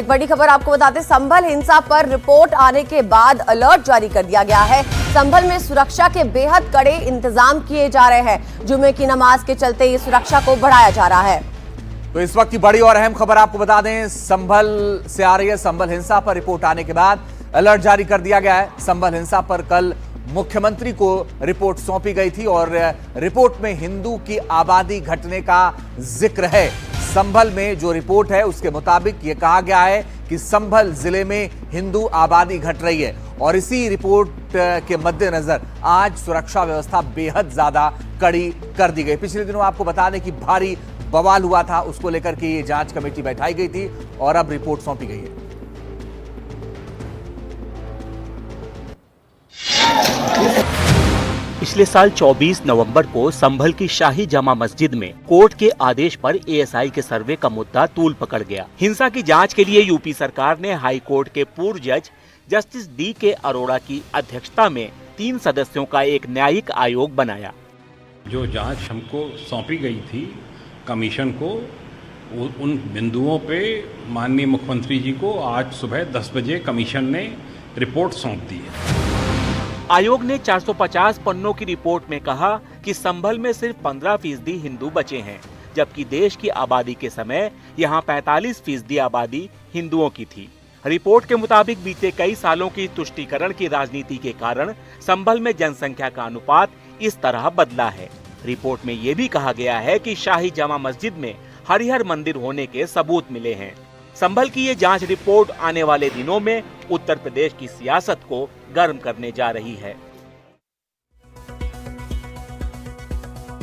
एक बड़ी खबर आपको बताते, संभल हिंसा पर रिपोर्ट आने के बाद अलर्ट जारी कर दिया गया है। संभल में सुरक्षा के बेहद कड़े इंतजाम किए जा रहे हैं। जुमे की नमाज के चलते ये सुरक्षा को बढ़ाया जा रहा है। तो इस वक्त की बड़ी और अहम खबर आपको बता दें, संभल से आ रही है। संभल हिंसा पर रिपोर्ट आने के बाद अलर्ट जारी कर दिया गया है। संभल हिंसा पर कल मुख्यमंत्री को रिपोर्ट सौंपी गई थी और रिपोर्ट में हिंदू की आबादी घटने का जिक्र है। संभल में जो रिपोर्ट है उसके मुताबिक यह कहा गया है कि संभल जिले में हिंदू आबादी घट रही है और इसी रिपोर्ट के मद्देनजर आज सुरक्षा व्यवस्था बेहद ज्यादा कड़ी कर दी गई। पिछले दिनों आपको बता दें कि भारी बवाल हुआ था, उसको लेकर के ये जांच कमेटी बैठाई गई थी और अब रिपोर्ट सौंपी गई है। पिछले साल 24 नवंबर को संभल की शाही जामा मस्जिद में कोर्ट के आदेश पर एएसआई के सर्वे का मुद्दा तूल पकड़ गया। हिंसा की जांच के लिए यूपी सरकार ने हाई कोर्ट के पूर्व जज जस्टिस डी.के. अरोड़ा की अध्यक्षता में 3 सदस्यों का एक न्यायिक आयोग बनाया। जो जांच हमको सौंपी गई थी कमीशन को, उन बिंदुओं पे माननीय मुख्यमंत्री जी को आज सुबह 10 बजे कमीशन ने रिपोर्ट सौंप दी है। आयोग ने 450 पन्नों की रिपोर्ट में कहा कि संभल में सिर्फ 15% हिंदू बचे हैं, जबकि देश की आबादी के समय यहाँ 45% आबादी हिंदुओं की थी। रिपोर्ट के मुताबिक बीते कई सालों की तुष्टीकरण की राजनीति के कारण संभल में जनसंख्या का अनुपात इस तरह बदला है। रिपोर्ट में ये भी कहा गया है कि शाही जामा मस्जिद में हरिहर मंदिर होने के सबूत मिले हैं। संभल की ये जांच रिपोर्ट आने वाले दिनों में उत्तर प्रदेश की सियासत को गर्म करने जा रही है।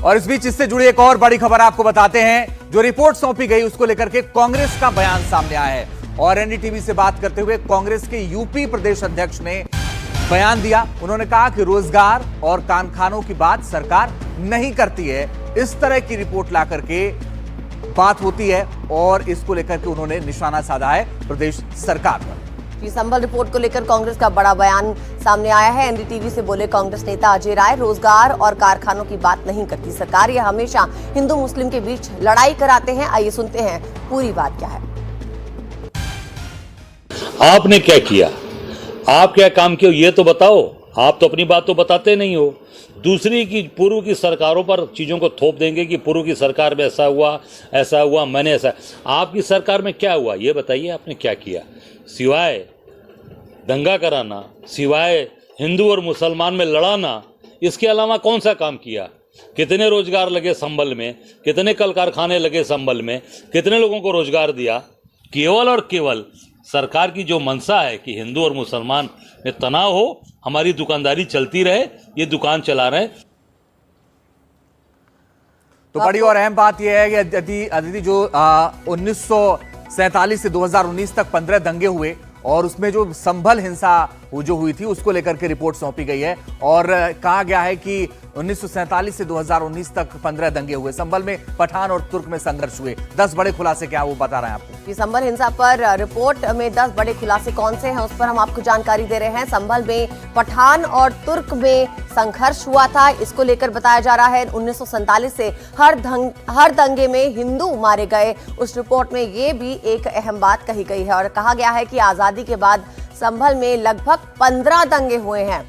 और इस बीच इससे जुड़ी एक और बड़ी खबर आपको बताते हैं। जो रिपोर्ट सौंपी गई उसको लेकर के कांग्रेस का बयान सामने आया है और एनडीटीवी से बात करते हुए कांग्रेस के यूपी प्रदेश अध्यक्ष ने बयान दिया। उन्होंने कहा कि रोजगार और कारखानों की बात सरकार नहीं करती है, इस तरह की रिपोर्ट ला करके बात होती है और इसको लेकर के उन्होंने निशाना साधा है प्रदेश सरकार पर। संभल रिपोर्ट को लेकर कांग्रेस का बड़ा बयान सामने आया है। एनडीटीवी से बोले कांग्रेस नेता अजय राय, रोजगार और कारखानों की बात नहीं करती सरकार, यह हमेशा हिंदू मुस्लिम के बीच लड़ाई कराते हैं। आइए सुनते हैं पूरी बात क्या है। आपने क्या किया, आप क्या काम किया ये तो बताओ। आप तो अपनी बात तो बताते नहीं हो। दूसरी की पूर्व की सरकारों पर चीज़ों को थोप देंगे कि पूर्व की सरकार में ऐसा हुआ, मैंने ऐसा। आपकी सरकार में क्या हुआ ये बताइए, आपने क्या किया? सिवाय दंगा कराना, सिवाय हिंदू और मुसलमान में लड़ाना, इसके अलावा कौन सा काम किया? कितने रोजगार लगे संभल में, कितने कल कारखाने लगे संभल में, कितने लोगों को रोजगार दिया? केवल और केवल सरकार की जो मंशा है कि हिंदू और मुसलमान में तनाव हो, हमारी दुकानदारी चलती रहे, ये दुकान चला रहे हैं। तो बड़ी और अहम बात यह है कि अदिति जो 1947 से 2019 तक 15 दंगे हुए और उसमें जो संभल हिंसा जो हुई थी उसको लेकर के रिपोर्ट सौंपी गई है और कहा गया है कि 1947 से 2019 तक 15 दंगे हुए। संभल में पठान और तुर्क में संघर्ष हुए। 10 बड़े खुलासे क्या वो बता रहे हैं आपको। संभल हिंसा पर रिपोर्ट में 10 बड़े खुलासे कौन से हैं उस पर हम आपको जानकारी दे रहे हैं। संभल में पठान और तुर्क में संघर्ष हुआ था, इसको लेकर बताया जा रहा है 1947 से हर दंगे में हिंदू मारे गए। उस रिपोर्ट में ये भी एक अहम बात कही गई है और कहा गया है कि आजादी के बाद संभल में लगभग 15 दंगे हुए हैं।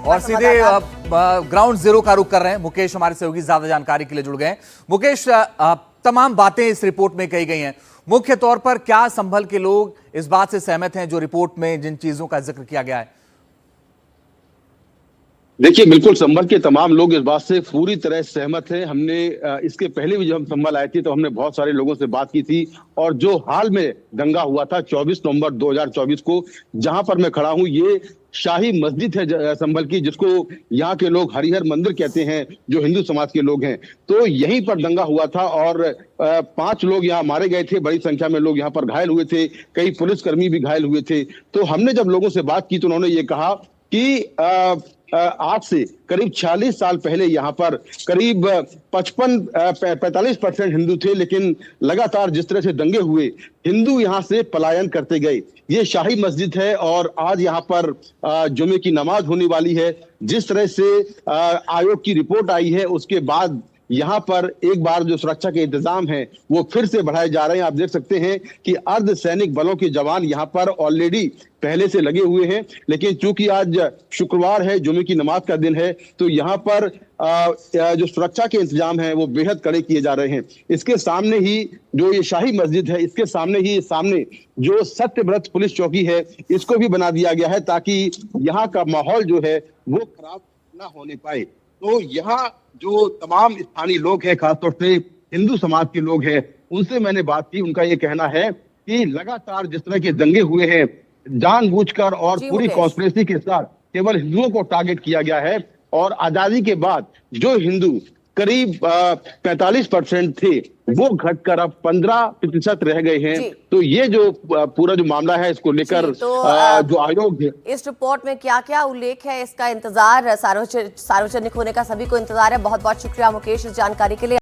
और सीधे ग्राउंड जीरो का रुख कर रहे हैं मुकेश, हमारे सहयोगी ज्यादा जानकारी के लिए जुड़ गए हैं। मुकेश, तमाम बातें इस रिपोर्ट में कही गई हैं, मुख्य तौर पर क्या संभल के लोग इस बात से सहमत हैं जो रिपोर्ट में जिन चीजों का जिक्र किया गया है? देखिए, बिल्कुल संभल के तमाम लोग इस बात से पूरी तरह सहमत हैं। हमने इसके पहले भी जब हम संभल आए थे तो हमने बहुत सारे लोगों से बात की थी और जो हाल में दंगा हुआ था 24 नवंबर 2024 को, जहां पर मैं खड़ा हूं, ये शाही मस्जिद है संभल की, जिसको यहाँ के लोग हरिहर मंदिर कहते हैं, जो हिंदू समाज के लोग हैं। तो यहीं पर दंगा हुआ था और 5 लोग यहाँ मारे गए थे, बड़ी संख्या में लोग यहाँ पर घायल हुए थे, कई पुलिसकर्मी भी घायल हुए थे। तो हमने जब लोगों से बात की तो उन्होंने ये कहा कि आज से करीब 46 साल पहले यहाँ पर करीब 45% हिंदू थे, लेकिन लगातार जिस तरह से दंगे हुए, हिंदू यहाँ से पलायन करते गए। ये शाही मस्जिद है और आज यहाँ पर जुमे की नमाज होने वाली है। जिस तरह से आयोग की रिपोर्ट आई है उसके बाद यहाँ पर एक बार जो सुरक्षा के इंतजाम हैं वो फिर से बढ़ाए जा रहे हैं। आप देख सकते हैं कि अर्धसैनिक बलों के जवान यहाँ पर ऑलरेडी पहले से लगे हुए हैं, लेकिन चूंकि आज शुक्रवार है, जुमे की नमाज का दिन है, तो यहाँ पर जो सुरक्षा के इंतजाम है वो बेहद कड़े किए जा रहे हैं। इसके सामने ही जो ये शाही मस्जिद है, इसके सामने जो सत्यव्रत पुलिस चौकी है, इसको भी बना दिया गया है ताकि यहाँ का माहौल जो है वो खराब ना होने पाए। तो यहाँ जो तमाम स्थानीय लोग हैं, खासतौर से हिंदू समाज के लोग हैं, उनसे मैंने बात की। उनका ये कहना है कि लगातार जिस तरह के दंगे हुए हैं, जानबूझकर और पूरी कॉन्स्पिरेसी के साथ केवल हिंदुओं को टारगेट किया गया है, और आजादी के बाद जो हिंदू करीब 45% थे वो घटकर अब 15% रह गए हैं। तो ये जो पूरा जो मामला है, इसको लेकर जो आयोग है, इस रिपोर्ट में क्या क्या उल्लेख है, इसका इंतजार सार्वजनिक होने का सभी को इंतजार है। बहुत बहुत शुक्रिया मुकेश इस जानकारी के लिए।